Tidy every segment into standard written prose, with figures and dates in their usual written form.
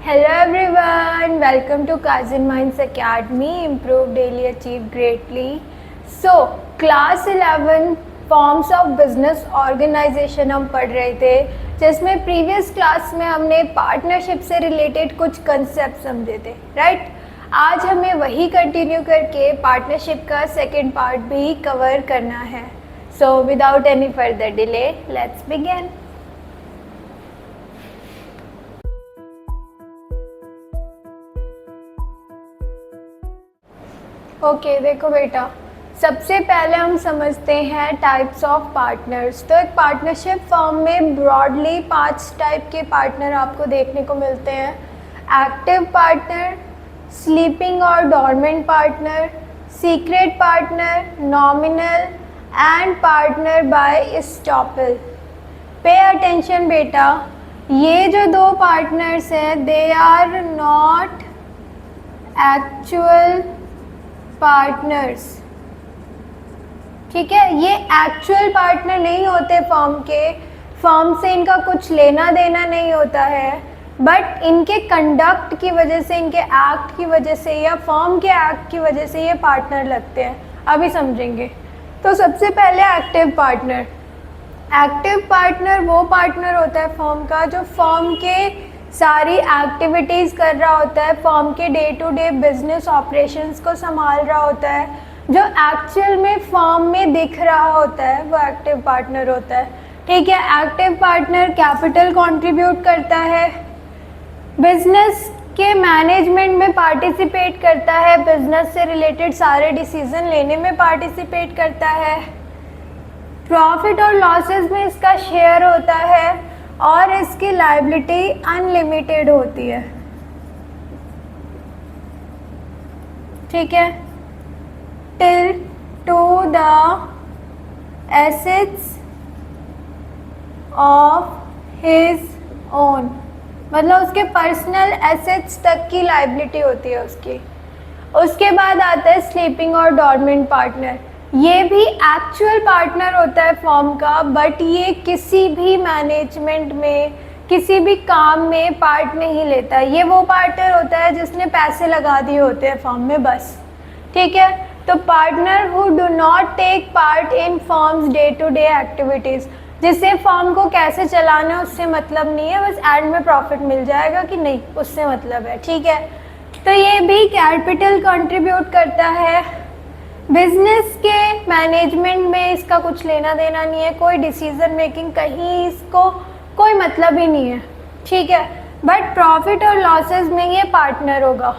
Hello everyone, welcome to Kaizen Minds Academy. Improve daily, achieve greatly. So, class 11 forms of business organisation हम पढ़ रहे थे, जिसमें previous class में हमने पार्टनरशिप से रिलेटेड कुछ कंसेप्ट समझे थे, राइट। आज हमें वही कंटिन्यू करके पार्टनरशिप का सेकेंड पार्ट भी कवर करना है। So without any further delay let's begin. Okay, देखो बेटा, सबसे पहले हम समझते हैं टाइप्स ऑफ पार्टनर्स। तो एक पार्टनरशिप फर्म में ब्रॉडली 5 टाइप के पार्टनर आपको देखने को मिलते हैं। एक्टिव पार्टनर, स्लीपिंग और dormant partner, secret partner, nominal and partner by estoppel. Pay attention बेटा, ये जो दो पार्टनर्स हैं they are not actual partners, ठीक है। ये एक्चुअल पार्टनर नहीं होते फर्म के, फर्म से इनका कुछ लेना देना नहीं होता है, बट इनके कंडक्ट की वजह से, इनके एक्ट की वजह से या फर्म के एक्ट की वजह से ये पार्टनर लगते हैं। अभी समझेंगे। तो सबसे पहले एक्टिव पार्टनर। एक्टिव पार्टनर वो पार्टनर होता है फर्म का जो फर्म के सारी एक्टिविटीज़ कर रहा होता है, फर्म के day to day business operations को संभाल रहा होता है, जो एक्चुअल में फर्म में दिख रहा होता है वो एक्टिव पार्टनर होता है, ठीक है। एक्टिव पार्टनर कैपिटल कंट्रीब्यूट करता है, बिजनेस के मैनेजमेंट में पार्टिसिपेट करता है, बिजनेस से रिलेटेड सारे डिसीजन लेने में पार्टिसिपेट करता है, प्रॉफिट और लॉसेस में इसका शेयर होता है और इसकी लायबिलिटी अनलिमिटेड होती है, ठीक है। Till two the assets of his own, मतलब उसके पर्सनल एसेट्स तक की लायबिलिटी होती है उसकी। उसके बाद आता है स्लीपिंग और डॉर्मेंट पार्टनर। ये भी एक्चुअल पार्टनर होता है फर्म का, बट ये किसी भी मैनेजमेंट में, किसी भी काम में पार्ट नहीं लेता। ये वो पार्टनर होता है जिसने पैसे लगा दिए होते हैं फर्म में, बस, ठीक है। तो partner who do not take part in firms day to day activities, जिससे फर्म को कैसे चलाना है उससे मतलब नहीं है, बस एंड में प्रॉफिट मिल जाएगा कि नहीं उससे मतलब है, ठीक है। तो ये भी कैपिटल कंट्रीब्यूट करता है, बिजनेस के मैनेजमेंट में इसका कुछ लेना देना नहीं है, कोई डिसीजन मेकिंग कहीं इसको कोई मतलब ही नहीं है, ठीक है। बट प्रॉफिट और लॉसेस में ये पार्टनर होगा,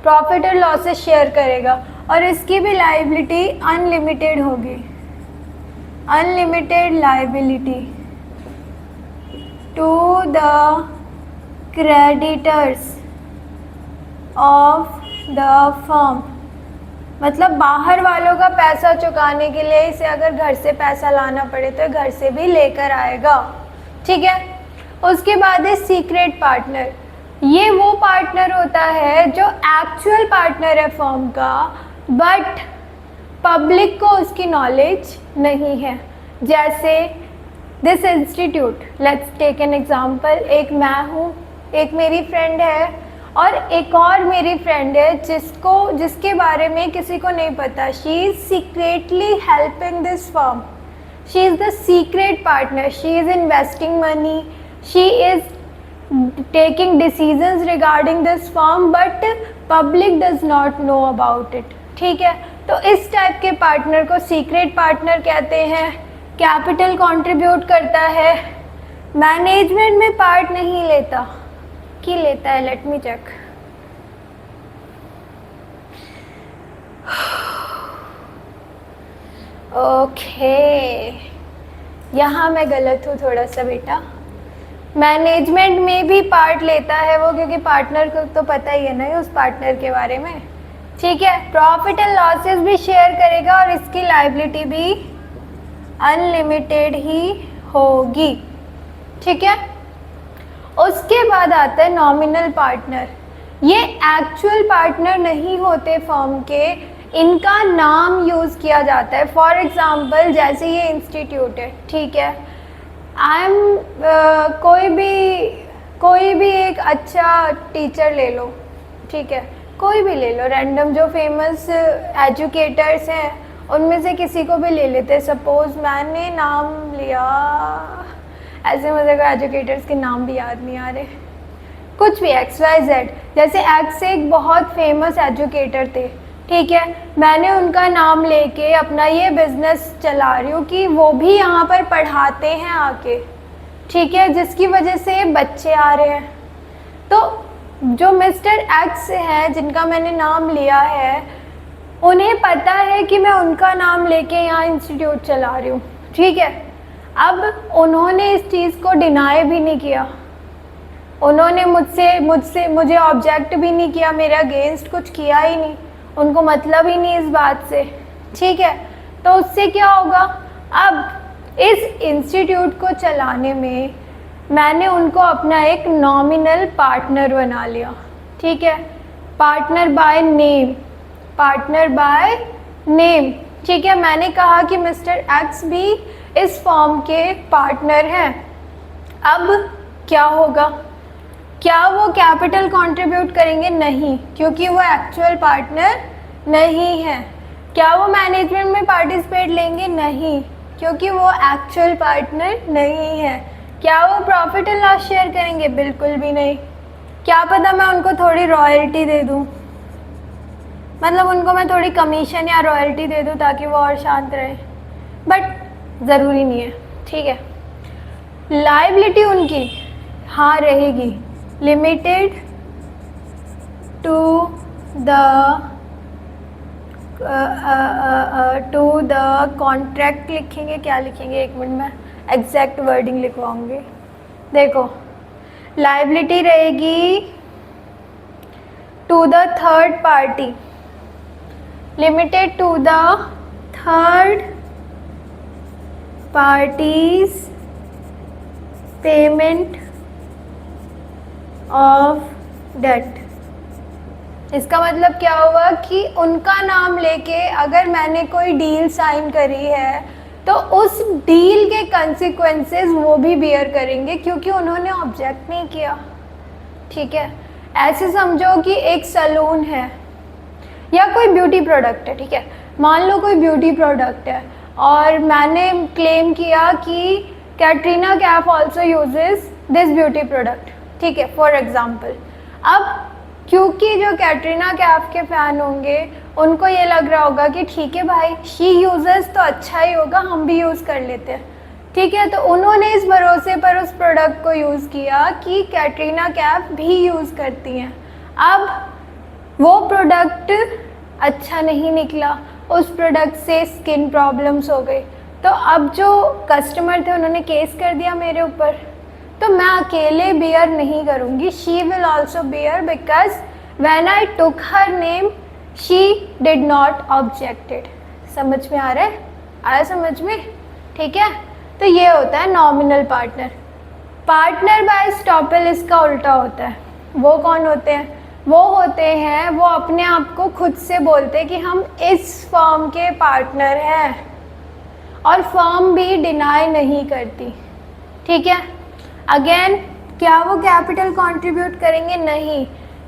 प्रॉफिट और लॉसेस शेयर करेगा और इसकी भी लायबिलिटी अनलिमिटेड होगी, unlimited liability to the creditors of the firm. मतलब बाहर वालों का पैसा चुकाने के लिए इसे अगर घर से पैसा लाना पड़े तो घर से भी लेकर आएगा, ठीक है। उसके बाद है सीक्रेट पार्टनर। ये वो पार्टनर होता है जो एक्चुअल पार्टनर है फर्म का, बट पब्लिक को उसकी नॉलेज नहीं है। जैसे this institute, let's take an example. एक मैं हूँ, एक मेरी फ्रेंड है और एक और मेरी फ्रेंड है जिसके बारे में किसी को नहीं पता। She is secretly helping this firm, she is the secret partner, she is investing money, she is taking decisions regarding this firm, but public does not know about it, ठीक है। तो इस टाइप के पार्टनर को secret partner कहते हैं। Capital contribute करता है, मैनेजमेंट में पार्ट नहीं लेता, की लेता है, लेट मी चेक। ओके, यहाँ मैं गलत हूँ थोड़ा सा बेटा। मैनेजमेंट में भी पार्ट लेता है वो, क्योंकि पार्टनर को तो पता ही है ना उस पार्टनर के बारे में, ठीक है। प्रॉफिट एंड लॉसेस भी शेयर करेगा और इसकी लायबिलिटी भी अनलिमिटेड ही होगी, ठीक है। उसके बाद आता है नॉमिनल पार्टनर। ये एक्चुअल पार्टनर नहीं होते फर्म के, इनका नाम यूज़ किया जाता है। फॉर एग्ज़ाम्पल जैसे ये इंस्टीट्यूट है, ठीक है, आई एम कोई भी एक अच्छा टीचर ले लो, ठीक है, कोई भी ले लो रैंडम, जो फेमस एजुकेटर्स हैं उनमें से किसी को भी ले लेते। सपोज मैंने नाम लिया, ऐसे मुझे कोई एजुकेटर्स के नाम भी याद नहीं आ रहे, कुछ भी XYZ, जैसे एक्स एक बहुत फेमस एजुकेटर थे, ठीक है, मैंने उनका नाम लेके अपना ये बिजनेस चला रही हूँ कि वो भी यहाँ पर पढ़ाते हैं आके, ठीक है, जिसकी वजह से बच्चे आ रहे हैं। तो जो मिस्टर एक्स हैं जिनका मैंने नाम लिया है, उन्हें पता है कि मैं उनका नाम लेके यहाँ इंस्टीट्यूट चला रही हूँ, ठीक है। अब उन्होंने इस चीज़ को डिनाई भी नहीं किया, उन्होंने मुझे ऑब्जेक्ट भी नहीं किया, मेरे अगेंस्ट कुछ किया ही नहीं, उनको मतलब ही नहीं इस बात से, ठीक है। तो उससे क्या होगा, अब इस इंस्टीट्यूट को चलाने में मैंने उनको अपना एक नॉमिनल पार्टनर बना लिया, ठीक है, partner by name, partner by name, ठीक है। मैंने कहा कि मिस्टर एक्स भी इस फॉर्म के पार्टनर हैं। अब क्या होगा, क्या वो कैपिटल कंट्रीब्यूट करेंगे? नहीं, क्योंकि वो एक्चुअल पार्टनर नहीं है। क्या वो मैनेजमेंट में पार्टिसिपेट लेंगे? नहीं, क्योंकि वो एक्चुअल पार्टनर नहीं है। क्या वो प्रॉफिट एंड लॉस शेयर करेंगे? बिल्कुल भी नहीं। क्या पता मैं उनको थोड़ी रॉयल्टी दे दूँ, मतलब उनको मैं थोड़ी कमीशन या रॉयल्टी दे दूँ ताकि वो और शांत रहे, बट ज़रूरी नहीं है, ठीक है। लायबिलिटी उनकी हाँ रहेगी, लिमिटेड टू द कॉन्ट्रैक्ट लिखेंगे, क्या लिखेंगे, एक मिनट में एग्जैक्ट वर्डिंग लिखवाऊंगी। देखो, लायबिलिटी रहेगी to the third party, limited to the third parties payment of debt. इसका मतलब क्या हुआ कि उनका नाम लेके अगर मैंने कोई डील साइन करी है तो उस डील के कंसिक्वेंसेस वो भी बियर करेंगे, क्योंकि उन्होंने ऑब्जेक्ट नहीं किया, ठीक है। ऐसे समझो कि एक सैलून है या कोई ब्यूटी प्रोडक्ट है, ठीक है, मान लो कोई ब्यूटी प्रोडक्ट है और मैंने क्लेम किया कि Katrina Kaif also uses this beauty product, ठीक है, फॉर एग्जाम्पल। अब क्योंकि जो कैटरीना कैफ के फ़ैन होंगे उनको ये लग रहा होगा कि ठीक है भाई, शी यूजेस तो अच्छा ही होगा, हम भी यूज़ कर लेते हैं, ठीक है। तो उन्होंने इस भरोसे पर उस प्रोडक्ट को यूज़ किया कि कैटरीना कैफ भी यूज़ करती हैं। अब वो प्रोडक्ट अच्छा नहीं निकला, उस प्रोडक्ट से स्किन प्रॉब्लम्स हो गई, तो अब जो कस्टमर थे उन्होंने केस कर दिया मेरे ऊपर, तो मैं अकेले बियर नहीं करूँगी, she will also bear, because when I took her name she did not objected. समझ में आ रहा है? आया समझ में? ठीक है। तो ये होता है nominal partner. Partner by estoppel इसका उल्टा होता है। वो कौन होते हैं? वो होते हैं, वो अपने आप को खुद से बोलते हैं कि हम इस फर्म के पार्टनर हैं, और फर्म भी डिनाई नहीं करती, ठीक है। अगेन, क्या वो कैपिटल कंट्रीब्यूट करेंगे? नहीं।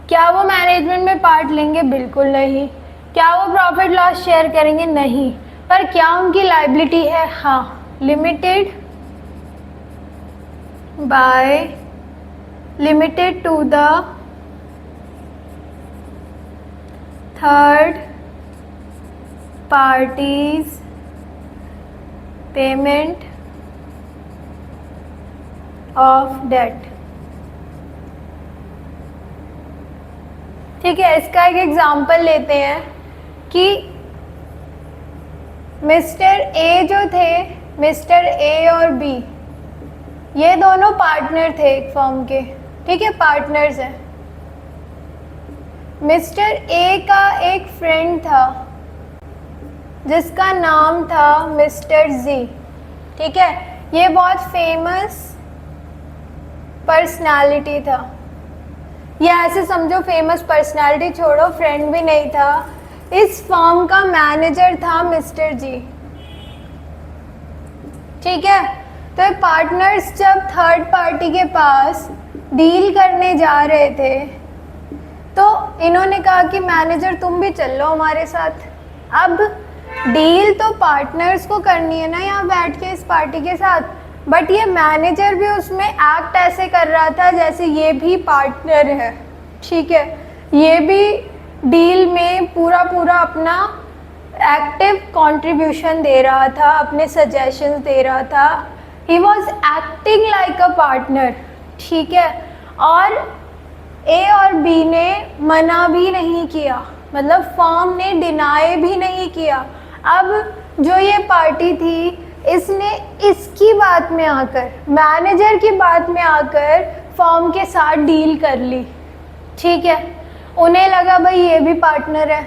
क्या वो मैनेजमेंट में पार्ट लेंगे? बिल्कुल नहीं। क्या वो प्रॉफिट लॉस शेयर करेंगे? नहीं। पर क्या उनकी लायबिलिटी है? हाँ, limited to the third parties payment of debt, ठीक है। इसका एक एग्जांपल लेते हैं कि मिस्टर ए जो थे, मिस्टर ए और बी, ये दोनों पार्टनर थे एक फर्म के, ठीक है, पार्टनर्स हैं। मिस्टर ए का एक फ्रेंड था जिसका नाम था मिस्टर जी, ठीक है। ये बहुत फेमस पर्सनालिटी था, या ऐसे समझो फेमस पर्सनालिटी छोड़ो, फ्रेंड भी नहीं था, इस फर्म का मैनेजर था मिस्टर जी, ठीक है। तो पार्टनर्स जब थर्ड पार्टी के पास डील करने जा रहे थे तो इन्होंने कहा कि मैनेजर तुम भी चल लो हमारे साथ। अब डील तो पार्टनर्स को करनी है ना यहाँ बैठ के इस पार्टी के साथ, बट ये मैनेजर भी उसमें एक्ट ऐसे कर रहा था जैसे ये भी पार्टनर है, ठीक है। ये भी डील में पूरा अपना एक्टिव कंट्रीब्यूशन दे रहा था, अपने सजेशंस दे रहा था। He was acting like a partner, ठीक है। और ए और बी ने मना भी नहीं किया, मतलब फर्म ने डिनाई भी नहीं किया। अब जो ये पार्टी थी इसने इसकी बात में आकर, मैनेजर की बात में आकर फर्म के साथ डील कर ली, ठीक है। उन्हें लगा भाई ये भी पार्टनर है,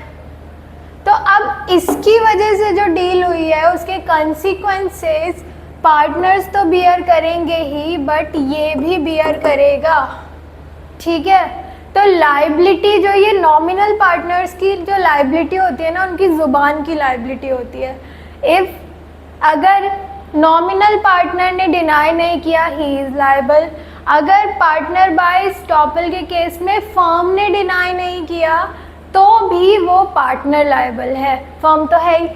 तो अब इसकी वजह से जो डील हुई है उसके कॉन्सिक्वेंसेस पार्टनर्स तो बियर करेंगे ही, बट ये भी बियर करेगा, ठीक है। तो लाइबिलिटी जो ये नॉमिनल पार्टनर्स की जो लाइबिलिटी होती है ना, उनकी ज़ुबान की लाइबिलिटी होती है। इफ़ अगर नॉमिनल पार्टनर ने डिनाई नहीं किया, ही इज़ लाइबल। अगर पार्टनर बाय एस्टॉपल के केस में फर्म ने डिनाई नहीं किया तो भी वो पार्टनर लाइबल है, फर्म तो है ही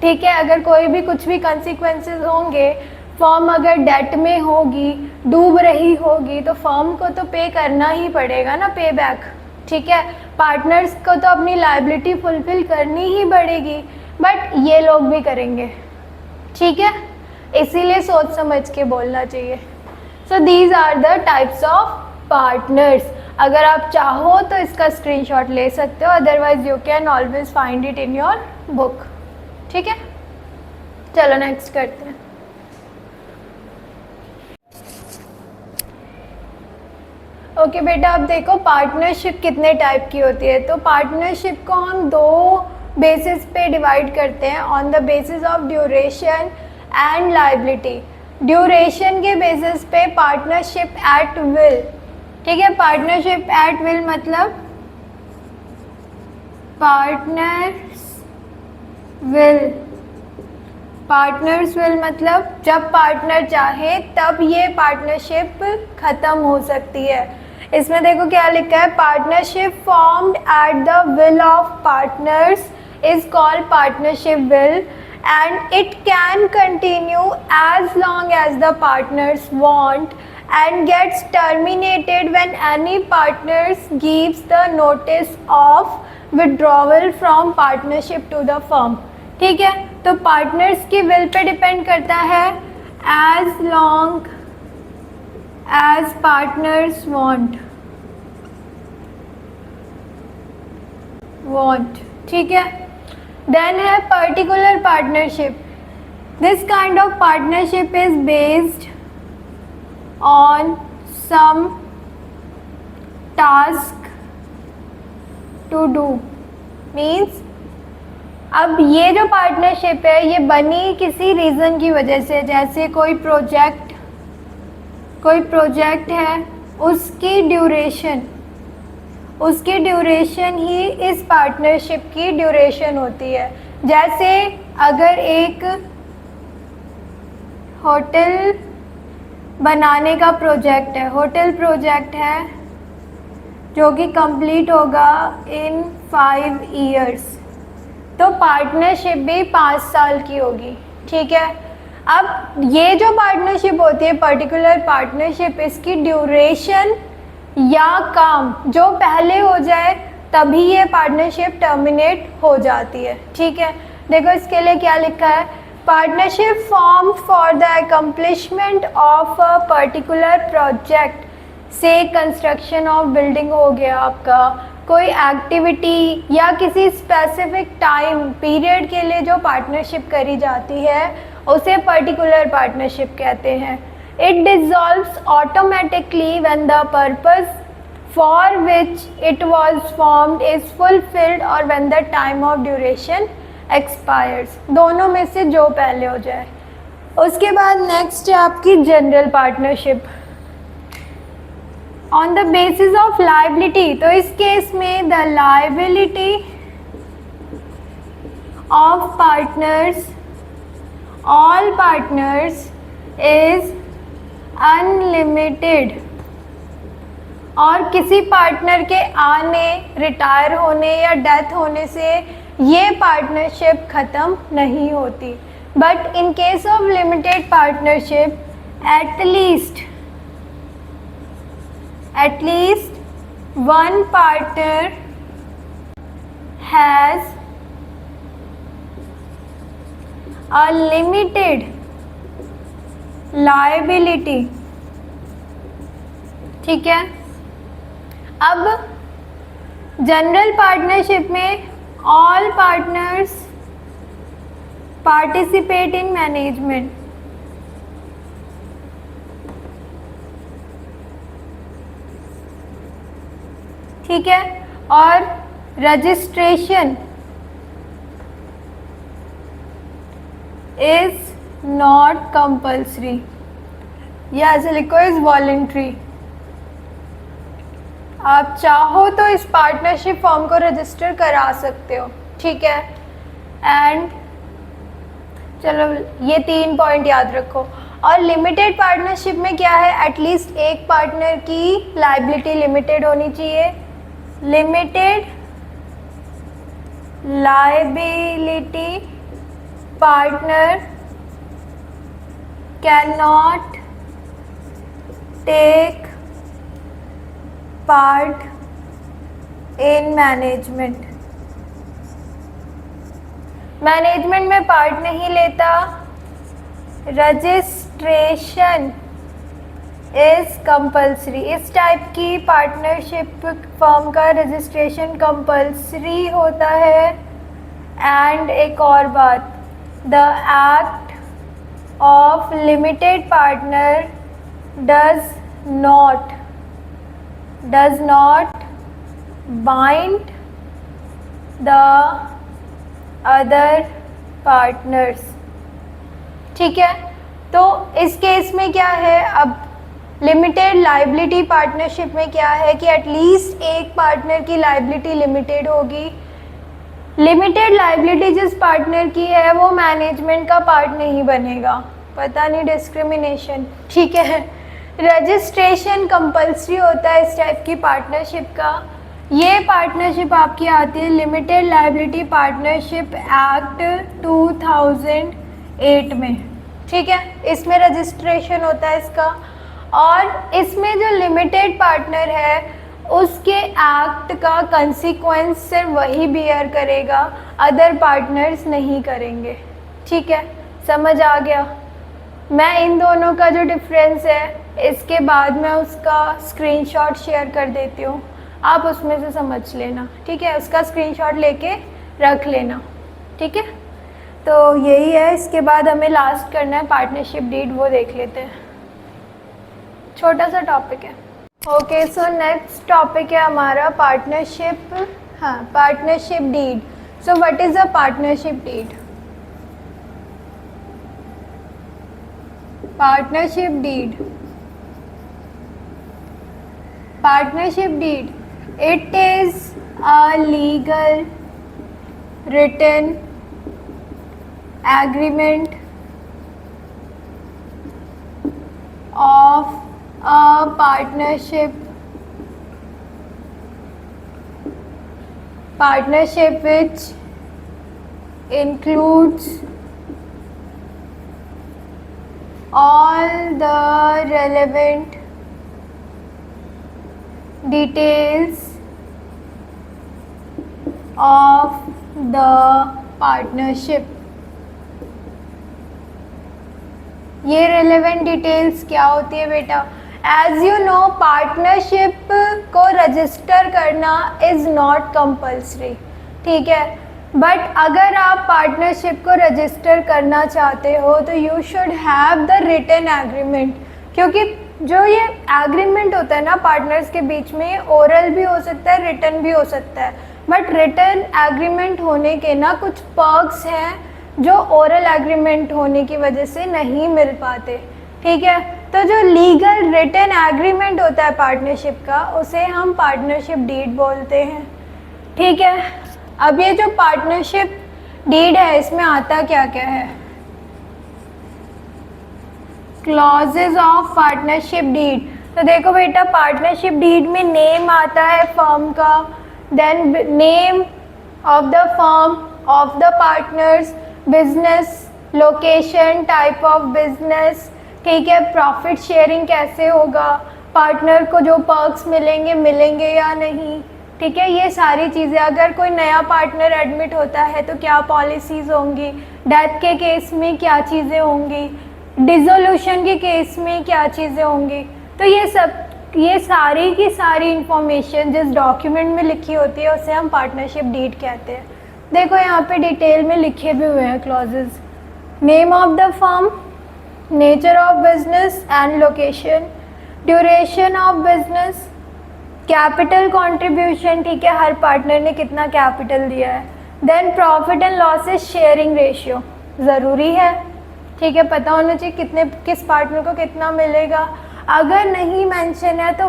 ठीक है। अगर कोई भी कुछ भी कंसिक्वेंसेस होंगे, फर्म अगर डेट में होगी, डूब रही होगी, तो फर्म को तो पे करना ही पड़ेगा ना, पे बैक, ठीक है। पार्टनर्स को तो अपनी लाइबिलिटी फुलफिल करनी ही पड़ेगी, बट ये लोग भी करेंगे, ठीक है। इसीलिए सोच समझ के बोलना चाहिए। So these are the types of partners. अगर आप चाहो तो इसका स्क्रीनशॉट ले सकते हो, otherwise you can always find it in your book, ठीक है। चलो नेक्स्ट करते हैं। ओके बेटा, अब देखो पार्टनरशिप कितने टाइप की होती है। तो पार्टनरशिप को हम दो बेसिस पे डिवाइड करते हैं, on the basis of duration and liability. Duration के बेसिस पे पार्टनरशिप एट विल, ठीक है। पार्टनरशिप एट विल मतलब पार्टनर्स विल मतलब जब पार्टनर चाहे तब ये पार्टनरशिप ख़त्म हो सकती है। इसमें देखो क्या लिखा है, partnership formed at the will of partners is called partnership will and it can continue as long as the partners want and gets terminated when any partners gives the notice of withdrawal from partnership to the firm, ठीक है। तो partners की will pay depend करता है, as long as partners want, ठीक है। Then है particular partnership. This kind of partnership is based on some task to do, means अब ये जो पार्टनरशिप है ये बनी किसी रीज़न की वजह से, जैसे कोई प्रोजेक्ट है, उसकी ड्यूरेशन ही इस पार्टनरशिप की ड्यूरेशन होती है। जैसे अगर एक होटल बनाने का होटल प्रोजेक्ट है जो कि कंप्लीट होगा इन 5 years, तो पार्टनरशिप भी 5 साल की होगी, ठीक है। अब ये जो पार्टनरशिप होती है, पर्टिकुलर पार्टनरशिप, इसकी ड्यूरेशन या काम जो पहले हो जाए तभी ये पार्टनरशिप टर्मिनेट हो जाती है, ठीक है। देखो इसके लिए क्या लिखा है, partnership form for the accomplishment of a particular project, से कंस्ट्रक्शन ऑफ बिल्डिंग हो गया आपका, कोई एक्टिविटी या किसी स्पेसिफिक टाइम पीरियड के लिए जो पार्टनरशिप करी जाती है उसे पर्टिकुलर पार्टनरशिप कहते हैं। It dissolves automatically when the purpose for which it was formed is fulfilled और when the time of duration expires, दोनों में से जो पहले हो जाए। उसके बाद नेक्स्ट है आपकी general partnership on the basis of liability. तो इस केस में the liability of partners, all partners is unlimited, और किसी पार्टनर के आने, रिटायर होने या डेथ होने से ये पार्टनरशिप ख़त्म नहीं होती। But in case of limited partnership at least one partner has a limited liability। ठीक है, अब जनरल पार्टनरशिप में all partners participate in management. ठीक है, और रजिस्ट्रेशन इज नॉट कंपल्सरी, या ऐसे लिखो इज वॉलेंट्री। आप चाहो तो इस पार्टनरशिप फॉर्म को रजिस्टर करा सकते हो। ठीक है, एंड चलो ये 3 पॉइंट याद रखो। और लिमिटेड पार्टनरशिप में क्या है, एटलीस्ट एक पार्टनर की लाइबिलिटी लिमिटेड होनी चाहिए। Limited liability partner can not take part in management. Management में पार्ट नहीं लेता। Registration is compulsory. इस टाइप की पार्टनरशिप फर्म का रजिस्ट्रेशन कंपल्सरी होता है। एंड एक और बात, the act of limited partner does not bind the other partners. ठीक है, तो इस केस में क्या है, अब लिमिटेड लाइबिलिटी पार्टनरशिप में क्या है कि एटलीस्ट एक पार्टनर की लाइबिलिटी लिमिटेड होगी। लिमिटेड लाइबिलिटी जिस पार्टनर की है वो मैनेजमेंट का पार्ट नहीं बनेगा। पता नहीं, डिस्क्रिमिनेशन। ठीक है, रजिस्ट्रेशन कंपल्सरी होता है इस टाइप की पार्टनरशिप का। ये पार्टनरशिप आपकी आती है लिमिटेड लाइबिलिटी पार्टनरशिप एक्ट 2008 में। ठीक है, इसमें रजिस्ट्रेशन होता है इसका। और इसमें जो लिमिटेड पार्टनर है उसके एक्ट का कंसिक्वेंस सिर्फ वही बियर करेगा, अदर पार्टनर्स नहीं करेंगे। ठीक है, समझ आ गया। मैं इन दोनों का जो डिफरेंस है इसके बाद मैं उसका स्क्रीनशॉट शेयर कर देती हूँ, आप उसमें से समझ लेना। ठीक है, उसका स्क्रीनशॉट लेके रख लेना। ठीक है, तो यही है। इसके बाद हमें लास्ट करना है पार्टनरशिप डीड, वो देख लेते हैं। छोटा सा टॉपिक है। ओके, सो नेक्स्ट टॉपिक है हमारा पार्टनरशिप। हाँ, partnership deed. So what is a partnership deed? Partnership deed, partnership deed, it is a legal written agreement of a partnership which includes all the relevant details of the partnership। ये relevant details क्या होती है बेटा? As you know, partnership को register करना is not compulsory. ठीक है, but अगर आप पार्टनरशिप को रजिस्टर करना चाहते हो तो you should have the written agreement, क्योंकि जो ये एग्रीमेंट होता है ना पार्टनर्स के बीच में, ओरल भी हो सकता है, रिटन भी हो सकता है। बट रिटन एग्रीमेंट होने के ना कुछ पर्क्स हैं जो ओरल एग्रीमेंट होने की वजह से नहीं मिल पाते। ठीक है, तो जो लीगल रिटन एग्रीमेंट होता है पार्टनरशिप का, उसे हम पार्टनरशिप डीड बोलते हैं। ठीक है, अब ये जो पार्टनरशिप डीड है इसमें आता क्या क्या है? Clauses of partnership deed. तो देखो बेटा, पार्टनरशिप डीड में नेम आता है फर्म का, then name of the firm, of the partners, business, location, type of business, ठीक है, प्रॉफिट शेयरिंग कैसे होगा, पार्टनर को जो पर्क्स मिलेंगे या नहीं, ठीक है, ये सारी चीज़ें। अगर कोई नया पार्टनर एडमिट होता है तो क्या पॉलिसीज़ होंगी, डेथ के केस में क्या चीज़ें होंगी, डिसोल्यूशन के केस में क्या चीज़ें होंगी। तो ये सारी की सारी इंफॉर्मेशन जिस डॉक्यूमेंट में लिखी होती है उसे हम पार्टनरशिप डीड कहते हैं। देखो यहाँ पे डिटेल में लिखे भी हुए हैं clauses, name of the firm, nature of business and location, duration of business, capital contribution, ठीक है, हर पार्टनर ने कितना कैपिटल दिया है, then profit and losses sharing ratio ज़रूरी है, ठीक है, पता होना चाहिए किस पार्टनर को कितना मिलेगा। अगर नहीं मेंशन है तो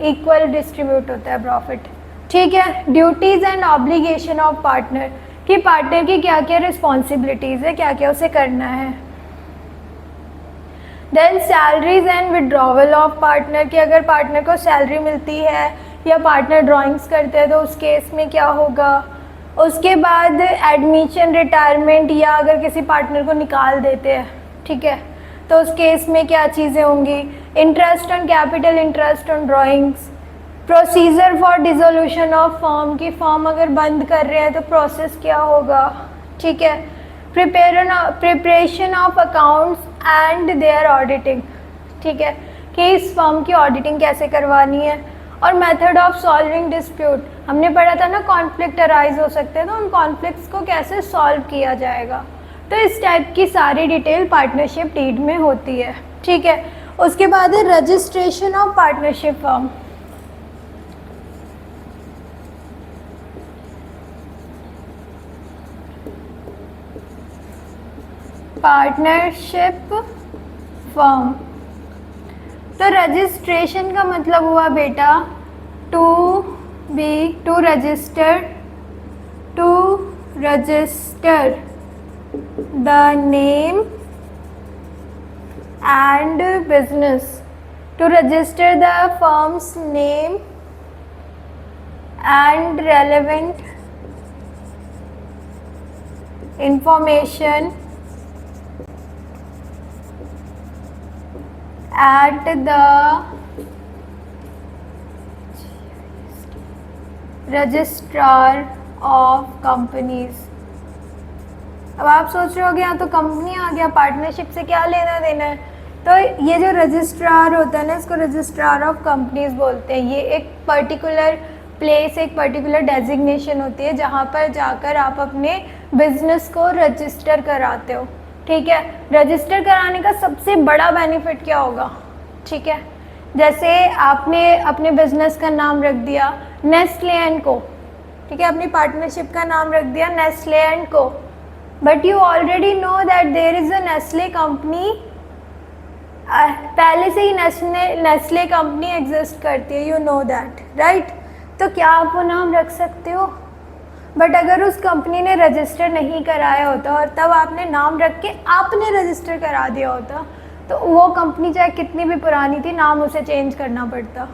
इक्वल डिस्ट्रीब्यूट होता है प्रॉफिट, ठीक है। Duties and obligation of partner, कि पार्टनर की क्या क्या रिस्पॉन्सिबिलिटीज़ है, क्या क्या उसे करना है। Then salaries and withdrawal of partner, कि अगर पार्टनर को सैलरी मिलती है या पार्टनर ड्राइंग्स करते हैं तो उस केस में क्या होगा। उसके बाद एडमिशन, रिटायरमेंट, या अगर किसी पार्टनर को निकाल देते हैं, ठीक है, तो उस केस में क्या चीज़ें होंगी। Interest on capital, interest on drawings, procedure for dissolution of firm, की फर्म अगर बंद कर रहे हैं तो प्रोसेस क्या होगा, ठीक है। Preparation of accounts and their auditing, ठीक है, कि इस फर्म की ऑडिटिंग कैसे करवानी है। और मेथड ऑफ सॉल्विंग डिस्प्यूट, हमने पढ़ा था ना कॉन्फ्लिक्ट अराइज हो सकते हैं, तो उन कॉन्फ्लिक्ट्स को कैसे सॉल्व किया जाएगा। तो इस टाइप की सारी डिटेल पार्टनरशिप डीड में होती है, ठीक है। उसके बाद है registration of partnership firm. Partnership firm, तो रजिस्ट्रेशन का मतलब हुआ बेटा to register the name and business, to register the firm's name and relevant information at the registrar of companies। अब आप सोच रहे हो यहाँ तो कंपनी आ गया, पार्टनरशिप से क्या लेना देना है। तो ये जो रजिस्ट्रार होता है ना, इसको रजिस्ट्रार ऑफ कंपनीज बोलते हैं। ये एक पर्टिकुलर प्लेस, एक पर्टिकुलर डेजिग्नेशन होती है जहाँ पर जाकर आप अपने बिजनेस को रजिस्टर कराते हो, ठीक है। रजिस्टर कराने का सबसे बड़ा बेनिफिट क्या होगा, ठीक है। जैसे आपने अपने बिजनेस का नाम रख दिया नेस्ले एंड को, ठीक है, अपनी पार्टनरशिप का नाम रख दिया Nestle and co, but you already know that there is a Nestle company, पहले से ही नेस्ले कंपनी एग्जिस्ट करती है, यू नो दैट, राइट। तो क्या आप वो नाम रख सकते हो, बट अगर उस कंपनी ने रजिस्टर नहीं कराया होता और तब आपने नाम रख के आपने रजिस्टर करा दिया होता, तो वो कंपनी चाहे कितनी भी पुरानी थी, नाम उसे चेंज करना पड़ता,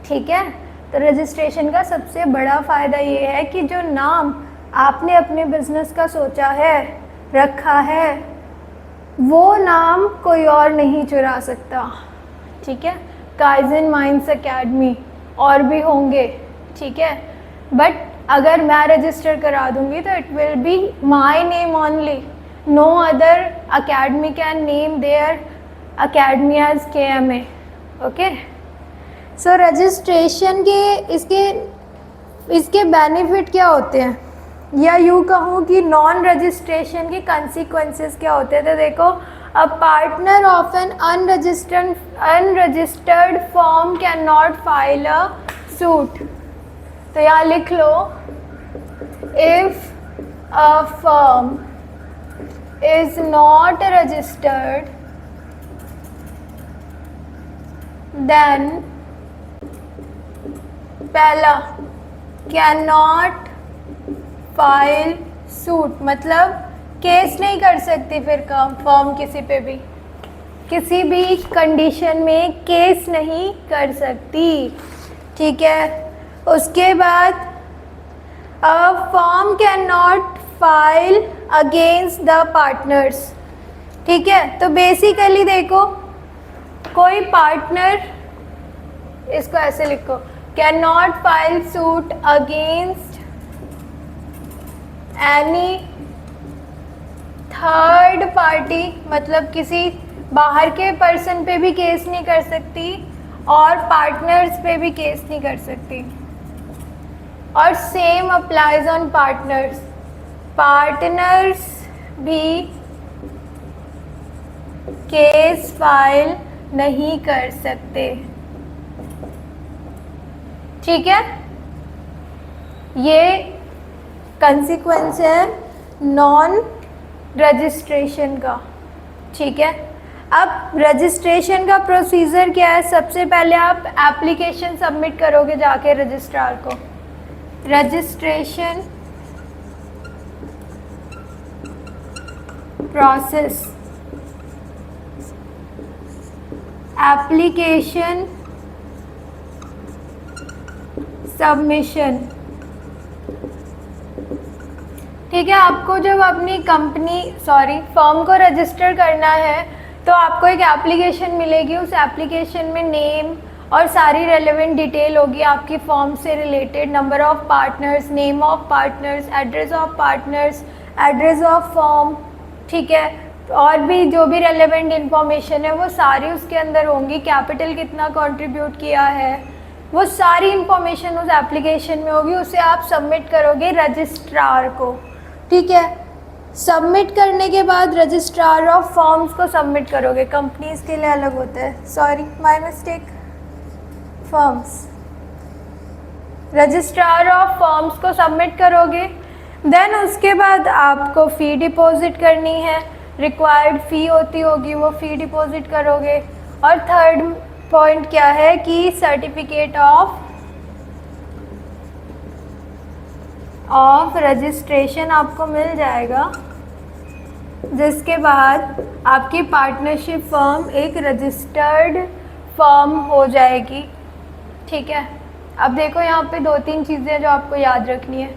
ठीक है। तो रजिस्ट्रेशन का सबसे बड़ा फ़ायदा ये है कि जो नाम आपने अपने बिजनेस का सोचा है, रखा है, वो नाम कोई और नहीं चुरा सकता, ठीक है। काइजन माइंड्स एकेडमी और भी होंगे, ठीक है, बट अगर मैं रजिस्टर करा दूंगी तो it will be my name only, no other academy can name their academy as KMA, okay. So registration के इसके बेनिफिट क्या होते हैं, या यूँ कहूँ कि नॉन रजिस्ट्रेशन के कंसिक्वेंसेस क्या होते हैं। तो देखो, a partner of an unregistered firm can not file a suit. तो यहाँ लिख लो, if a firm is not registered then पहला कैन नॉट फाइल सूट, मतलब केस नहीं कर सकती फिर फर्म किसी पे भी, किसी भी कंडीशन में केस नहीं कर सकती। ठीक है, उसके बाद a firm can not file against the partners. ठीक है, तो बेसिकली देखो, कोई पार्टनर, इसको ऐसे लिखो, can not file suit against any third party, मतलब किसी बाहर के पर्सन पे भी केस नहीं कर सकती और पार्टनर्स पे भी केस नहीं कर सकती। और same applies on partners, partners भी केस फाइल नहीं कर सकते। ठीक है, ये कंसिक्वेंस है नॉन रजिस्ट्रेशन का। ठीक है, अब रजिस्ट्रेशन का प्रोसीजर क्या है? सबसे पहले आप एप्लीकेशन सबमिट करोगे जाके रजिस्ट्रार को। Registration process, application submission. ठीक है, आपको जब अपनी फर्म को रजिस्टर करना है तो आपको एक एप्लीकेशन मिलेगी। उस एप्लीकेशन में नेम और सारी रेलेवेंट डिटेल होगी आपकी फर्म से related, number of partners, name of partners, address of partners, address of firm. ठीक है, और भी जो भी रेलेवेंट इंफॉर्मेशन है वो सारी उसके अंदर होंगी। कैपिटल कितना कंट्रीब्यूट किया है, वो सारी इंफॉर्मेशन उस एप्लीकेशन में होगी। उसे आप सबमिट करोगे रजिस्ट्रार को। ठीक है, सबमिट करने के बाद रजिस्ट्रार ऑफ फर्म्स को सबमिट करोगे। कंपनीज के लिए अलग होता है, sorry my mistake, firms. Registrar of firms को सबमिट करोगे, देन उसके बाद आपको फ़ी डिपॉजिट करनी है, रिक्वायर्ड फ़ी होती होगी, वो फ़ी डिपॉजिट करोगे। और थर्ड पॉइंट क्या है कि सर्टिफिकेट ऑफ रजिस्ट्रेशन आपको मिल जाएगा, जिसके बाद आपकी पार्टनरशिप फर्म एक रजिस्टर्ड फर्म हो जाएगी। ठीक है, अब देखो यहाँ पे 2-3 चीज़ें जो आपको याद रखनी है।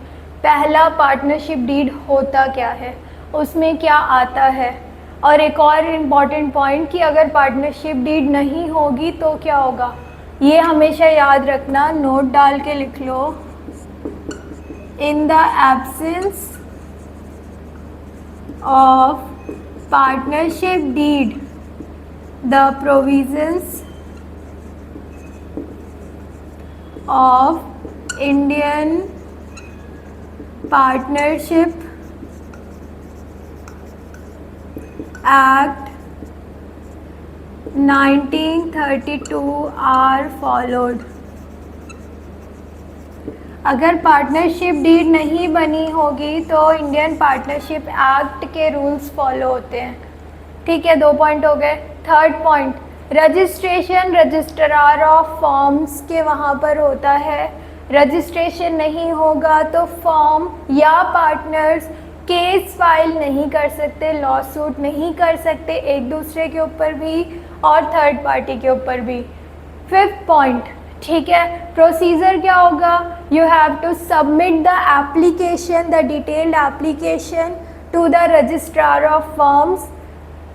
पहला, पार्टनरशिप डीड होता क्या है, उसमें क्या आता है। और एक और इम्पॉर्टेंट पॉइंट कि अगर पार्टनरशिप डीड नहीं होगी तो क्या होगा, ये हमेशा याद रखना, नोट डाल के लिख लो। In the absence of partnership deed, the provisions of Indian partnership act 1932 are followed. अगर पार्टनरशिप डीड नहीं बनी होगी तो इंडियन पार्टनरशिप एक्ट के रूल्स फॉलो होते हैं। ठीक है, 2 पॉइंट हो गए। Third point, registration registrar of firms के वहाँ पर होता है। रजिस्ट्रेशन नहीं होगा तो फर्म या पार्टनर्स केस फाइल नहीं कर सकते, लॉ सूट नहीं कर सकते एक दूसरे के ऊपर भी और थर्ड पार्टी के ऊपर भी। फिफ्थ पॉइंट, ठीक है, प्रोसीजर क्या होगा? You have to submit the application, the detailed application to the registrar of firms,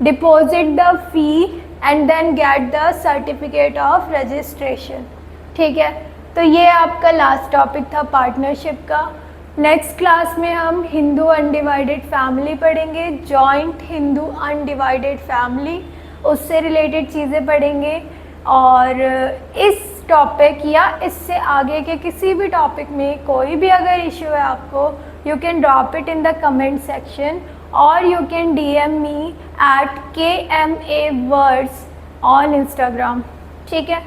deposit the fee and then get the certificate of registration. ठीक है, तो ये आपका लास्ट टॉपिक था पार्टनरशिप का। नेक्स्ट क्लास में हम हिंदू अनडिवाइडेड फैमिली पढ़ेंगे, जॉइंट हिंदू अनडिवाइडेड फैमिली, उससे रिलेटेड चीज़ें पढ़ेंगे। और इस टॉपिक या इससे आगे के किसी भी टॉपिक में कोई भी अगर इशू है आपको, you can drop it in the comment section और you can DM me at KMA Words on Instagram। ठीक है,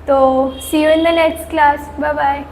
तो see you in the next class, bye bye.